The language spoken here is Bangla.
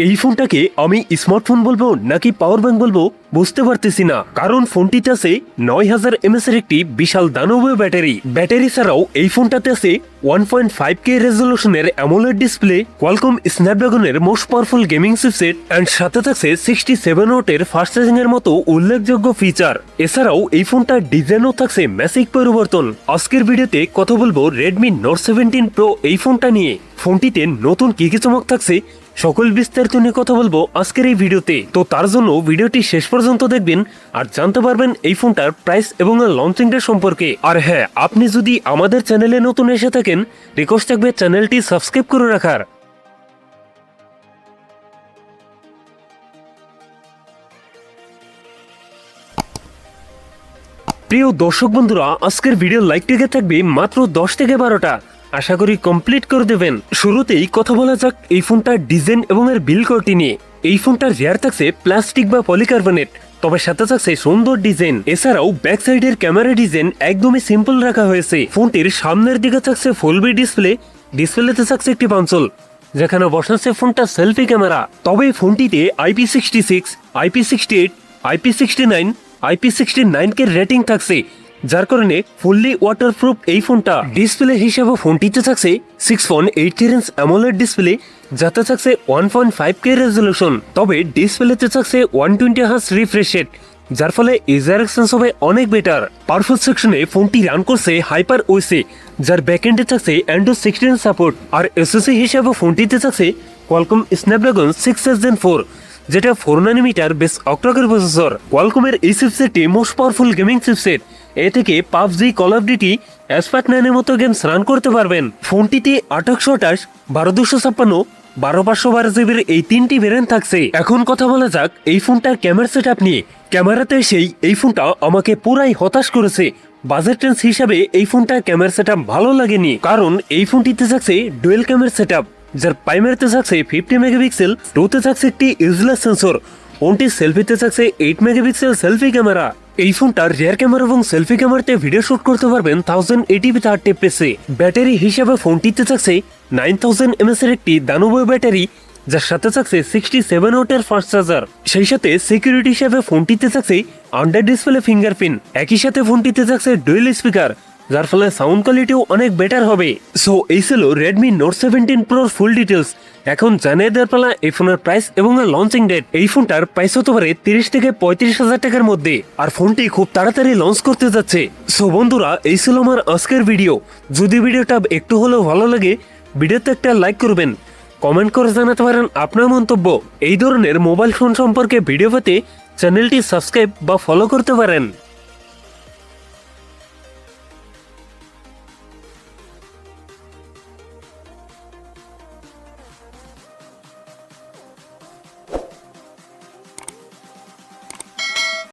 এই ফোনটাকে আমি স্মার্টফোন বলবো নাকি পাওয়ার ব্যাংক বলবো বুঝতে পারতেছি না, কারণ ফোনটিতে আছে 9000 mAh এর একটি বিশাল দানবীয় ব্যাটারি ছাড়াও এই ফোনটাতে আছে 1.5K রেজলিউশনের অ্যামোলেড ডিসপ্লে, কোয়ালকম স্ন্যাপড্রাগনের most powerful gaming chipset and সাথে থাকছে 67 ওয়াটের ফাস্ট চার্জিং এর মতো উল্লেখযোগ্য ফিচার। এছাড়াও এই ফোনটার ডিজাইনও থাকছে ম্যাসিভ পরিবর্তন। আজকের ভিডিওতে কথা বলবো Redmi Note 17 Pro এই ফোনটা নিয়ে। ফোনটিতে নতুন কি চমক থাকছে সকল বিস্তারিত নিয়ে কথা বলবো আজকের এই ভিডিওতে। তো তার জন্য ভিডিওটি শেষ পর্যন্ত দেখবেন আর জানতে পারবেন এই ফোনটার প্রাইস এবং লঞ্চিং ডেট সম্পর্কে। আর হ্যাঁ, আপনি যদি আমাদের চ্যানেলে নতুন এসে থাকেন, রিকোয়েস্ট থাকবে চ্যানেলটি সাবস্ক্রাইব করে রাখার। প্রিয় দর্শক বন্ধুরা, আজকের ভিডিও লাইক টিকে থাকবে মাত্র 10 থেকে 12টা, আশা করি কমপ্লিট করে দেবেন। শুরুতেই কথা বলা যাক এই ফোনটার ডিজাইন এবং এর বিল্ড কোয়ালিটি নিয়ে। এই ফোনটার রেয়ার থাকছে প্লাস্টিক বা পলিকার্বনেট, তবে সাথে থাকছে সুন্দর ডিজাইন। এছাড়াও ব্যাক সাইডের ক্যামেরা ডিজাইন একদমই সিম্পল রাখা হয়েছে। ফোনটির সামনের দিকে থাকছে ফুল বি ডিসপ্লেতে থাকছে একটি পাঞ্চল, যেখানে বসাচ্ছে ফোনটা সেলফি ক্যামেরা। তবে ফোনটিতে IP66, IP68, IP69, IP69 কে রেটিং থাকছে, যার কারণে ফুললি ওয়াটারপ্রুফ এই ফোনটা। ডিসপ্লে হিসেবে ফোনটিতে থাকছে 6.83 ইঞ্চ অ্যামোলেড ডিসপ্লে, যাতে থাকছে 1.5K রেজলিউশন। তবে ডিসপ্লেতে থাকছে 120 হার্জ রিফ্রেশ রেট, যার ফলে ইউজার এক্সপেরিয়েন্স হবে অনেক বেটার। পারফরম্যান্স সেকশনে ফোনটি রান করছে হাইপার ওএসে, যার ব্যাকএন্ডে থাকছে অ্যান্ড্রয়েড 16 সাপোর্ট। আর এসওসি হিসেবে ফোনটিতে থাকছে কোয়ালকম স্ন্যাপড্রাগন 6 Gen 4, যেটা 4 nm বেস অক্টাকোর প্রসেসর। কোয়ালকমের এই চিপসেটটি মোস্ট পাওয়ারফুল গেমিং চিপসেট। এ থেকে পাবজি, কল অফ ডিউটি, অ্যাসপাক 9 এর মতো গেমস রান করতে পারবেন। ফোনটিতে 2828, 12256, 12512 জিবির এই তিনটি ভেরিয়েন্ট থাকছে। এখন কথা বলা যাক এই ফোনটার ক্যামেরা সেটআপ নিয়ে। ক্যামেরাতে এসেই এই ফোনটা আমাকে পুরাই হতাশ করেছে। বাজেট রেঞ্জ হিসাবে এই ফোনটার ক্যামেরা সেটআপ ভালো লাগেনি, কারণ এই ফোনটিতে থাকছে ডুয়েল ক্যামেরা সেটআপ, যার প্রাইমারিতে থাকছে 50 মেগাপিক্সেল, টুতে থাকছে একটি ইউজলেস সেন্সর, ফোনটি সেলফিতে থাকছে 8 মেগাপিক্সেল সেলফি ক্যামেরা। এই ফোনটার রিয়ার ক্যামেরা এবং সেলফি ক্যামেরাতে ভিডিও শুট করতে পারবেন 1080p 30 fps। ব্যাটারি হিসাবে ফোনটিতে থাকছে 9000 mAh এর একটি দানবীয় ব্যাটারি, যার সাথে থাকছে 67 ওয়াটের ফাস্ট চার্জার। সেই সাথে সিকিউরিটি হিসাবে ফোনটিতে থাকছে আন্ডার ডিসপ্লে ফিঙ্গারপ্রিন্ট। একই সাথে ফোনটিতে থাকছে ডুয়েল স্পিকার, যার ফলে সাউন্ড কোয়ালিটিও অনেক বেটার হবে। সো এই ছিল Redmi Note 17 Pro full details. এখন জানিয়ে দেওয়ার পালা এই ফোনের প্রাইস এবং লঞ্চিং ডেট। এই ফোনটার প্রাইস হতে পারে 30 থেকে 35,000 টাকার মধ্যে, আর ফোনটি খুব তাড়াতাড়ি লঞ্চ করতে যাচ্ছে। সো বন্ধুরা, এই ছিল আমার আজকের ভিডিও। যদি ভিডিওটা একটু হলেও ভালো লাগে, ভিডিওতে একটা লাইক করবেন, কমেন্ট করে জানাতে পারেন আপনার মন্তব্য। এই ধরনের মোবাইল ফোন সম্পর্কে ভিডিও পেতে চ্যানেলটি সাবস্ক্রাইব বা ফলো করতে পারেন।